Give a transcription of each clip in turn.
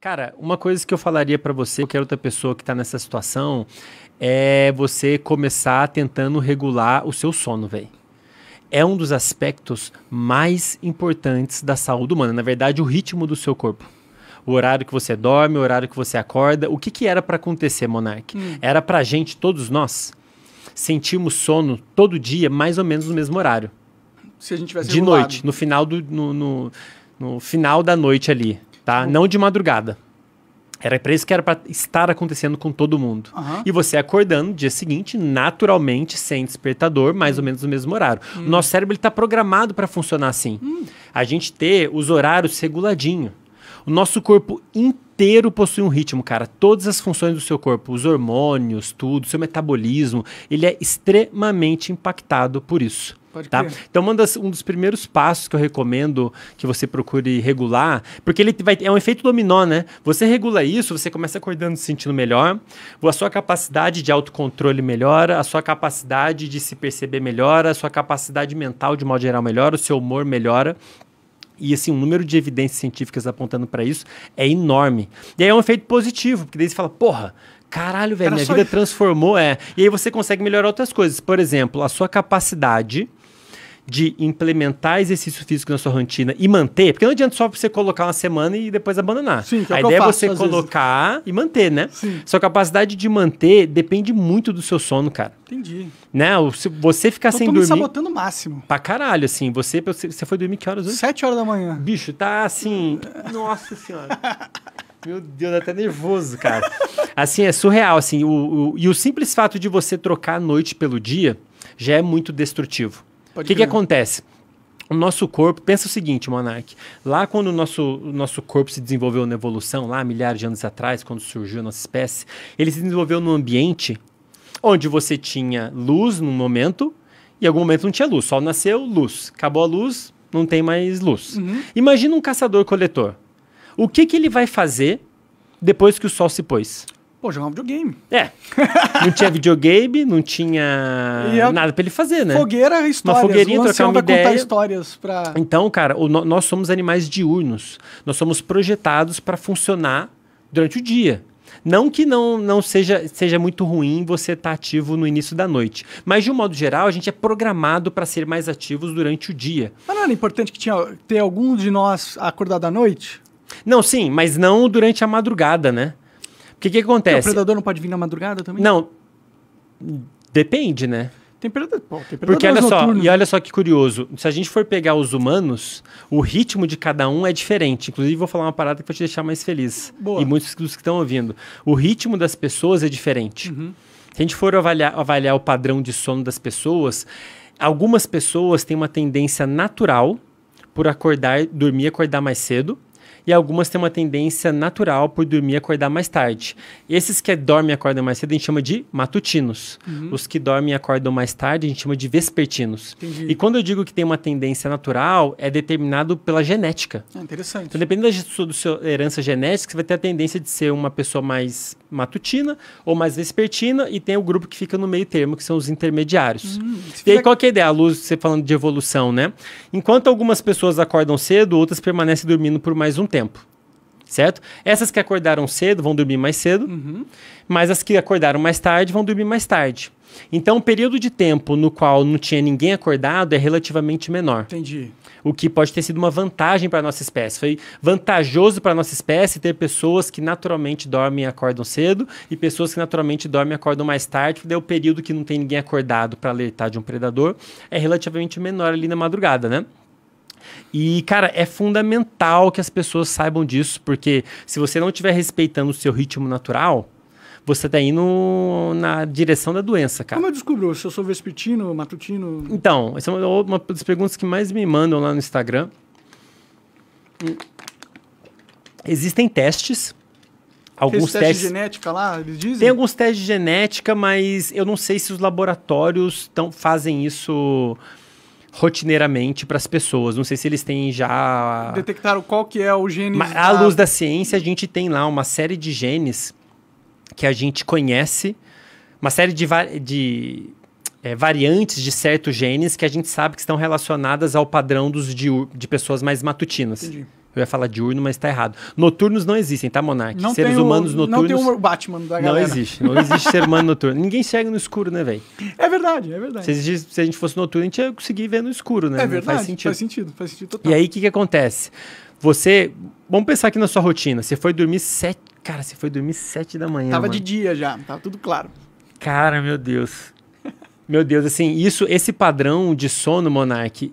Cara, uma coisa que eu falaria pra você, qualquer outra pessoa que tá nessa situação, é você começar tentando regular o seu sono, velho. É um dos aspectos mais importantes da saúde humana. Na verdade, o ritmo do seu corpo. O horário que você dorme, o horário que você acorda. O que que era pra acontecer, Monark? Era pra gente, todos nós, sentirmos sono todo dia, mais ou menos no mesmo horário. Se a gente tivesse De regulado. noite, no final, no final da noite ali, tá? Não de madrugada. Era pra isso que era pra estar acontecendo com todo mundo. Aham. E você acordando no dia seguinte, naturalmente, sem despertador, mais ou menos no mesmo horário. O nosso cérebro está programado para funcionar assim. A gente ter os horários reguladinho. O nosso corpo inteiro possui um ritmo, cara. Todas as funções do seu corpo, os hormônios, tudo, seu metabolismo, ele é extremamente impactado por isso. Pode Tá? crer. Então, um dos primeiros passos que eu recomendo que você procure regular, porque é um efeito dominó, né? Você regula isso, você começa acordando se sentindo melhor, a sua capacidade de autocontrole melhora, a sua capacidade de se perceber melhora, a sua capacidade mental, de modo geral, melhora, o seu humor melhora. E assim, o número de evidências científicas apontando para isso é enorme. E aí é um efeito positivo, porque daí você fala, porra, caralho, velho, Era minha só vida isso. transformou, E aí você consegue melhorar outras coisas. Por exemplo, a sua capacidade de implementar exercício físico na sua rotina e manter, porque não adianta só você colocar uma semana e depois abandonar. Sim, que é o a que eu ideia é faço, você às vezes. colocar e manter, né? Sim. Sua capacidade de manter depende muito do seu sono, cara. Entendi. Né? Se você ficar Então sem tô me dormir sabotando o máximo. pra caralho, assim, você foi dormir que horas hoje? 7 horas da manhã. Bicho, tá assim. Nossa senhora. Meu Deus, dá até nervoso, cara. Assim, é surreal, assim. E o simples fato de você trocar a noite pelo dia já é muito destrutivo. O que crer. acontece? O nosso corpo, pensa o seguinte, Monark. Lá quando o nosso corpo se desenvolveu na evolução, lá milhares de anos atrás, quando surgiu a nossa espécie, ele se desenvolveu num ambiente onde você tinha luz num momento e em algum momento não tinha luz. O sol nasceu, luz. Acabou a luz, não tem mais luz. Imagina um caçador-coletor. O que ele vai fazer depois que o sol se pôs? Pô, jogar um videogame. Não tinha videogame, não tinha nada pra ele fazer, né? Fogueira, histórias. fogueirinha, O trocar ancião uma vai contar ideia. histórias pra... Então, cara, nós somos animais diurnos. Nós somos projetados para funcionar durante o dia. Não que não seja muito ruim você estar ativo no início da noite. Mas, de um modo geral, a gente é programado para ser mais ativos durante o dia. Mas não era importante que ter algum de nós acordado à noite? Não, sim, mas não durante a madrugada, né? Porque o que Porque o acontece? predador não pode vir na madrugada também? Não, depende, né? Tem predador, tem Porque olha predadores só, noturnos. e olha só que curioso, se a gente for pegar os humanos, o ritmo de cada um é diferente. Inclusive, vou falar uma parada que vai te deixar mais feliz. Boa. E muitos dos que estão ouvindo. O ritmo das pessoas é diferente. Se a gente for avaliar o padrão de sono das pessoas, algumas pessoas têm uma tendência natural por dormir e acordar mais cedo. E algumas têm uma tendência natural por dormir e acordar mais tarde. Esses que dormem e acordam mais cedo a gente chama de matutinos. Os que dormem e acordam mais tarde a gente chama de vespertinos. Entendi. E quando eu digo que tem uma tendência natural, é determinado pela genética. Interessante. Então, dependendo da sua herança genética, você vai ter a tendência de ser uma pessoa mais matutina ou mais vespertina, e tem o grupo que fica no meio termo, que são os intermediários. E aí, qual que é a ideia? A luz, você falando de evolução, né? Enquanto algumas pessoas acordam cedo, outras permanecem dormindo por mais um tempo. Certo? Essas que acordaram cedo vão dormir mais cedo, mas as que acordaram mais tarde vão dormir mais tarde. Então, o período de tempo no qual não tinha ninguém acordado é relativamente menor. Entendi. O que pode ter sido uma vantagem para a nossa espécie. Foi vantajoso para a nossa espécie ter pessoas que naturalmente dormem e acordam cedo e pessoas que naturalmente dormem e acordam mais tarde, porque daí o período que não tem ninguém acordado para alertar de um predador é relativamente menor ali na madrugada, né? E, cara, é fundamental que as pessoas saibam disso, porque se você não estiver respeitando o seu ritmo natural, você está indo na direção da doença, cara. Como eu descubro se eu sou vespertino, matutino? Então, essa é uma das perguntas que mais me mandam lá no Instagram. Existem testes. Alguns Testes de testes. genética lá, eles dizem? Tem alguns testes de genética, mas eu não sei se os laboratórios fazem isso rotineiramente para as pessoas. Não sei se eles têm já... Detectaram qual que é o gene... À luz da ciência, a gente tem lá uma série de genes que a gente conhece, uma série de variantes de certos genes que a gente sabe que estão relacionadas ao padrão de pessoas mais matutinas. Entendi. Eu ia falar diurno, mas tá errado. Noturnos não existem, tá, Monark? Não Seres tem humanos noturnos... Não tem o Batman da galera. Não existe ser humano noturno. Ninguém enxerga no escuro, né, velho? É verdade, é verdade. Se a gente fosse noturno, a gente ia conseguir ver no escuro, né? É verdade, Faz sentido total. E aí, o que acontece? Vamos pensar aqui na sua rotina. Você foi dormir 7... Cara, você foi dormir 7 da manhã, Tava mano. de dia já, tava tudo claro. Cara, meu Deus. Meu Deus, assim, esse padrão de sono, Monark,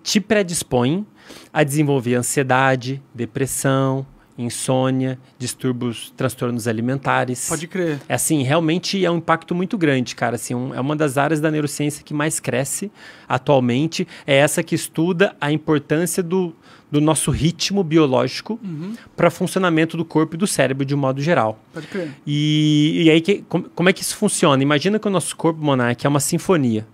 te predispõe a desenvolver ansiedade, depressão, insônia, distúrbios, transtornos alimentares. Pode crer. É assim, realmente é um impacto muito grande, cara. Assim, é uma das áreas da neurociência que mais cresce atualmente. É essa que estuda a importância do nosso ritmo biológico para funcionamento do corpo e do cérebro de um modo geral. Pode crer. E aí, como é que isso funciona? Imagina que o nosso corpo, Monark, é uma sinfonia.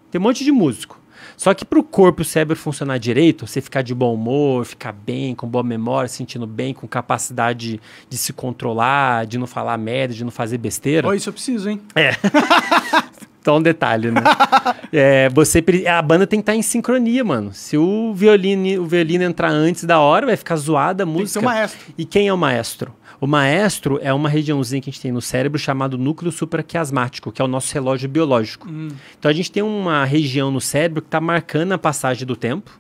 Tem um monte de músico. Só que para o corpo e o cérebro funcionar direito, você ficar de bom humor, ficar bem, com boa memória, se sentindo bem, com capacidade de se controlar, de não falar merda, de não fazer besteira. Isso eu preciso, hein? Só um detalhe, né? A banda tem que estar em sincronia, mano. Se o violino entrar antes da hora, vai ficar zoada a música. Tem que ser o maestro. E quem é o maestro? O maestro é uma regiãozinha que a gente tem no cérebro chamado núcleo supraquiasmático, que é o nosso relógio biológico. Então a gente tem uma região no cérebro que está marcando a passagem do tempo.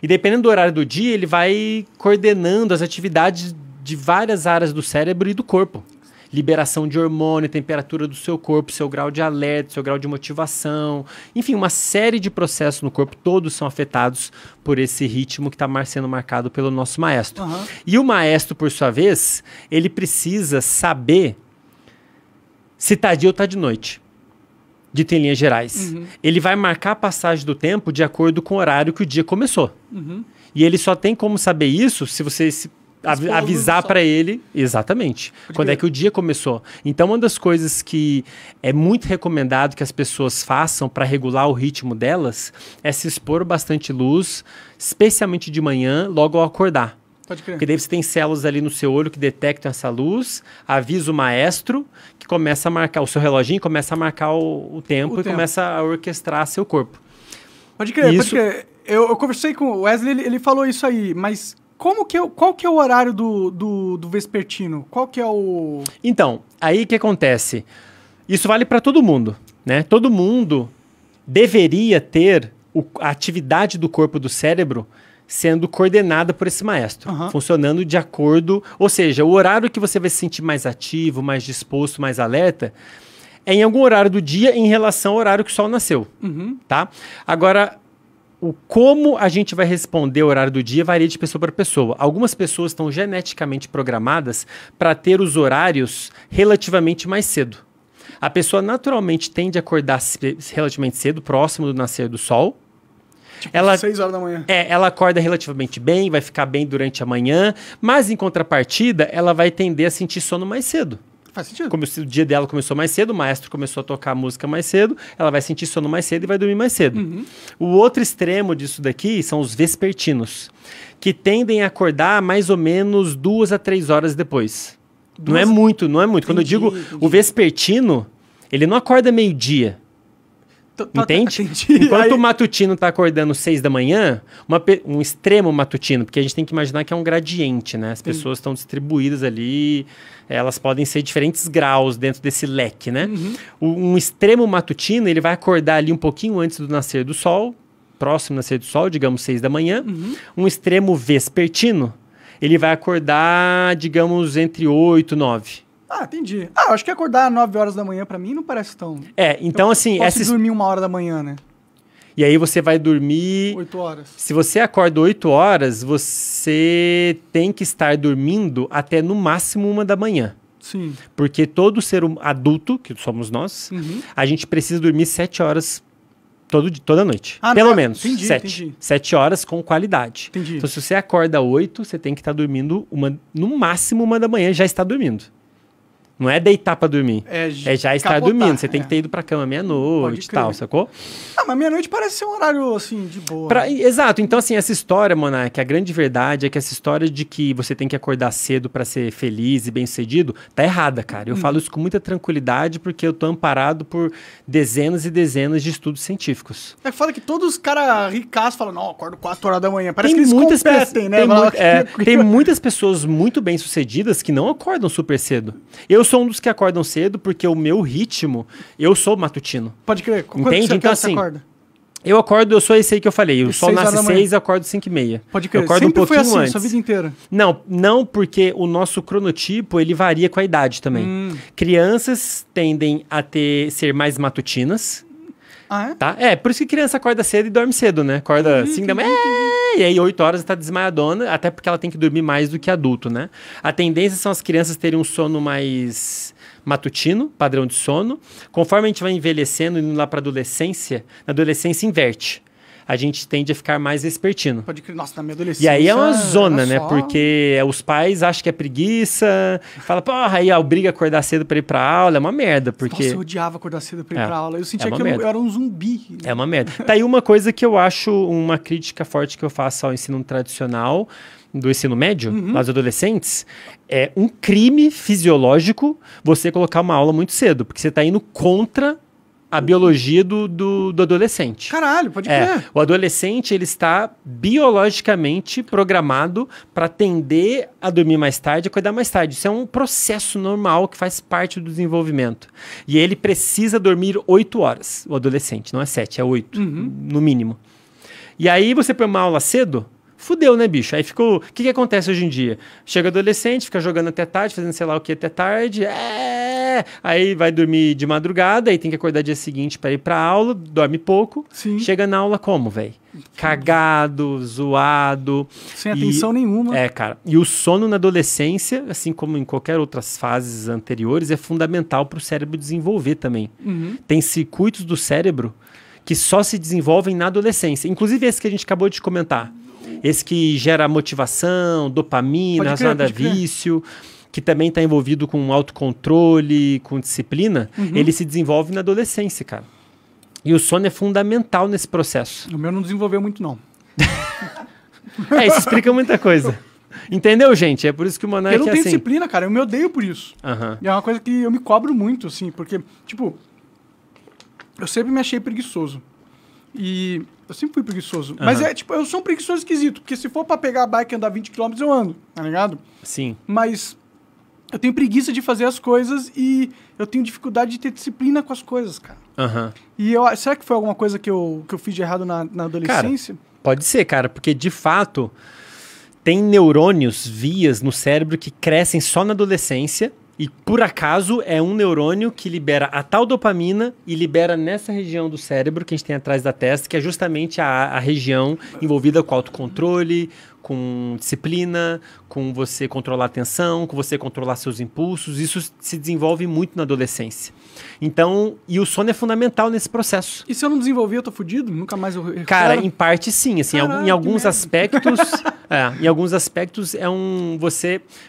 E dependendo do horário do dia, ele vai coordenando as atividades de várias áreas do cérebro e do corpo. Liberação de hormônio, temperatura do seu corpo, seu grau de alerta, seu grau de motivação. Enfim, uma série de processos no corpo, todos são afetados por esse ritmo que está sendo marcado pelo nosso maestro. E o maestro, por sua vez, ele precisa saber se está dia ou está de noite. Dito em linhas gerais. Ele vai marcar a passagem do tempo de acordo com o horário que o dia começou. E ele só tem como saber isso se você avisar para ele, exatamente, quando é que o dia começou. Então, uma das coisas que é muito recomendado que as pessoas façam para regular o ritmo delas é se expor bastante luz, especialmente de manhã, logo ao acordar. Pode crer. Porque daí você tem células ali no seu olho que detectam essa luz, avisa o maestro, que começa a marcar, o seu reloginho começa a marcar o tempo e começa a orquestrar seu corpo. Pode crer, pode crer. Eu conversei com o Wesley, ele falou isso aí, mas... Qual que é o horário do vespertino? Qual que é o... Então, aí o que acontece? Isso vale para todo mundo, né? Todo mundo deveria ter a atividade do corpo e do cérebro sendo coordenada por esse maestro, funcionando de acordo... Ou seja, o horário que você vai se sentir mais ativo, mais disposto, mais alerta, é em algum horário do dia em relação ao horário que o sol nasceu, tá? Agora... Como a gente vai responder o horário do dia varia de pessoa para pessoa. Algumas pessoas estão geneticamente programadas para ter os horários relativamente mais cedo. A pessoa naturalmente tende a acordar relativamente cedo, próximo do nascer do sol. Tipo, 6 horas da manhã. Ela acorda relativamente bem, vai ficar bem durante a manhã, mas em contrapartida, ela vai tender a sentir sono mais cedo. Faz sentido. Como o dia dela começou mais cedo, o maestro começou a tocar música mais cedo, ela vai sentir sono mais cedo e vai dormir mais cedo. O outro extremo disso daqui são os vespertinos, que tendem a acordar mais ou menos 2 a 3 horas depois. Não é muito. Quando eu digo o vespertino, ele não acorda meio-dia. Entende? Enquanto o matutino está acordando 6 da manhã, um extremo matutino, porque a gente tem que imaginar que é um gradiente, né? As pessoas estão distribuídas ali, elas podem ser diferentes graus dentro desse leque, né? Um extremo matutino, ele vai acordar ali um pouquinho antes do nascer do sol, próximo do nascer do sol, digamos 6 da manhã. Um extremo vespertino, ele vai acordar, digamos, entre 8 e 9. Entendi. Acho que acordar 9 horas da manhã pra mim não parece tão... Então assim... Posso dormir 1 hora da manhã, né? E aí você vai dormir... 8 horas. Se você acorda 8 horas, você tem que estar dormindo até no máximo 1 da manhã. Sim. Porque todo ser adulto, que somos nós, a gente precisa dormir 7 horas toda noite. Pelo menos. Entendi, 7. 7 horas com qualidade. Entendi. Então se você acorda 8, você tem que estar dormindo no máximo 1 da manhã, já está dormindo. Não é deitar pra dormir. É já estar dormindo. Você tem que ter ido pra cama meia-noite e tal, sacou? Ah, mas meia-noite parece ser um horário, assim, de boa. Exato. Então, assim, essa história, Monark, a grande verdade é que essa história de que você tem que acordar cedo pra ser feliz e bem-sucedido, tá errada, cara. Eu falo isso com muita tranquilidade porque eu tô amparado por dezenas e dezenas de estudos científicos. É foda que todos os caras ricaços falam, não, acordo 4 horas da manhã. Parece que eles competem, né? Tem muitas pessoas muito bem-sucedidas que não acordam super cedo. Eu sou um dos que acordam cedo porque o meu ritmo, eu sou matutino. Pode crer. Entende? Então, assim, eu acordo, eu sou esse aí que eu falei. O sol nasce 6, eu acordo 5h30. Pode crer. Eu acordo Sempre um pouquinho foi assim, antes. sua vida inteira? Não, porque o nosso cronotipo, ele varia com a idade também. Crianças tendem a ser mais matutinas. Ah, é? Tá? Por isso que criança acorda cedo e dorme cedo, né? Acorda 5 da manhã, e aí 8 horas tá desmaiadona, até porque ela tem que dormir mais do que adulto, né? A tendência são as crianças terem um sono mais matutino, padrão de sono. Conforme a gente vai envelhecendo, indo lá pra adolescência, na adolescência inverte. A gente tende a ficar mais vespertino. Pode crer. Nossa, na minha adolescência... E aí é uma zona, né? Porque os pais acham que é preguiça, fala, porra, aí obriga a acordar cedo pra ir pra aula, é uma merda, porque... Nossa, eu odiava acordar cedo pra ir pra aula. Eu sentia que eu era um zumbi. É uma merda. Tá aí uma coisa que eu acho, uma crítica forte que eu faço ao ensino tradicional, do ensino médio, aos adolescentes, é um crime fisiológico você colocar uma aula muito cedo, porque você tá indo contra a biologia do adolescente. Caralho, pode crer. O adolescente, ele está biologicamente programado para tender a dormir mais tarde, acordar mais tarde. Isso é um processo normal que faz parte do desenvolvimento. E ele precisa dormir 8 horas, o adolescente. Não é 7, é 8, no mínimo. E aí você põe uma aula cedo, fudeu, né, bicho? Aí ficou... O que acontece hoje em dia? Chega adolescente, fica jogando até tarde, fazendo sei lá o que até tarde. Aí vai dormir de madrugada, aí tem que acordar dia seguinte para ir pra aula, dorme pouco. Sim. Chega na aula como, velho? Cagado, zoado. Sem atenção nenhuma. Cara. E o sono na adolescência, assim como em qualquer outras fases anteriores, é fundamental pro cérebro desenvolver também. Tem circuitos do cérebro que só se desenvolvem na adolescência. Inclusive esse que a gente acabou de comentar. Esse que gera motivação, dopamina, relacionada a vício, que também está envolvido com autocontrole, com disciplina, ele se desenvolve na adolescência, cara. E o sono é fundamental nesse processo. O meu não desenvolveu muito, não. Isso explica muita coisa. Entendeu, gente? É por isso que o Monark é assim. Eu não tenho disciplina, cara. Eu me odeio por isso. E é uma coisa que eu me cobro muito, assim, porque, tipo, eu sempre me achei preguiçoso. E eu sempre fui preguiçoso. Mas eu sou um preguiçoso esquisito, porque se for pra pegar a bike e andar 20 km, eu ando, tá ligado? Sim. Mas eu tenho preguiça de fazer as coisas e eu tenho dificuldade de ter disciplina com as coisas, cara. E será que foi alguma coisa que eu fiz de errado na adolescência? Cara, pode ser, cara, porque de fato tem neurônios, vias no cérebro que crescem só na adolescência. E, por acaso, é um neurônio que libera a tal dopamina e libera nessa região do cérebro que a gente tem atrás da testa, que é justamente a região envolvida com autocontrole, com disciplina, com você controlar a atenção, com você controlar seus impulsos. Isso se desenvolve muito na adolescência. Então, e o sono é fundamental nesse processo. E se eu não desenvolver, eu tô fudido? Nunca mais eu recupero? Cara, em parte sim. Assim, em alguns aspectos... em alguns aspectos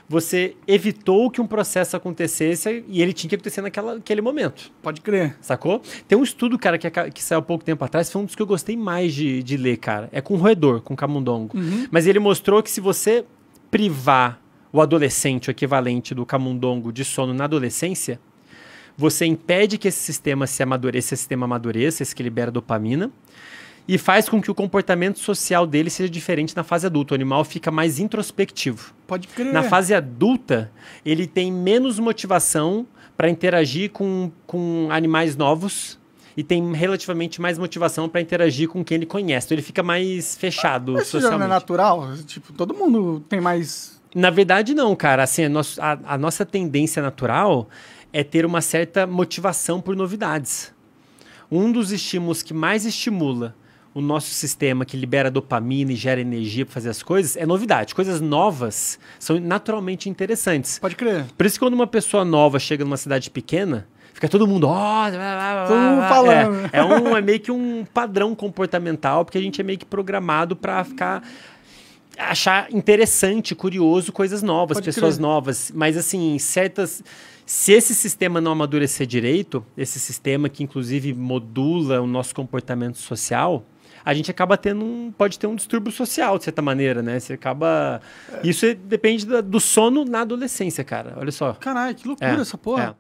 você evitou que um processo acontecesse e ele tinha que acontecer naquele momento. Pode crer. Sacou? Tem um estudo, cara, que saiu há pouco tempo atrás, foi um dos que eu gostei mais de ler, cara. É com o roedor, com o camundongo. Mas ele mostrou que se você privar o adolescente, o equivalente do camundongo, de sono na adolescência, você impede que esse sistema amadureça, esse que libera dopamina, e faz com que o comportamento social dele seja diferente na fase adulta. O animal fica mais introspectivo. Pode crer. Na fase adulta, ele tem menos motivação para interagir com animais novos e tem relativamente mais motivação para interagir com quem ele conhece. Então ele fica mais fechado mas socialmente. Isso já não é natural? Tipo, todo mundo tem mais... Na verdade, não, cara. Assim, a nossa tendência natural é ter uma certa motivação por novidades. Um dos estímulos que mais estimula o nosso sistema, que libera dopamina e gera energia para fazer as coisas, é novidade. Coisas novas são naturalmente interessantes. Pode crer. Por isso que quando uma pessoa nova chega numa cidade pequena, fica todo mundo... todo mundo falando. É meio que um padrão comportamental, porque a gente é meio que programado para achar interessante, curioso, coisas novas, pessoas novas. Mas, assim, Se esse sistema não amadurecer direito, esse sistema que inclusive modula o nosso comportamento social, a gente acaba pode ter um distúrbio social, de certa maneira, né? Você acaba... Isso depende do sono na adolescência, cara. Olha só. Caralho, que loucura essa porra.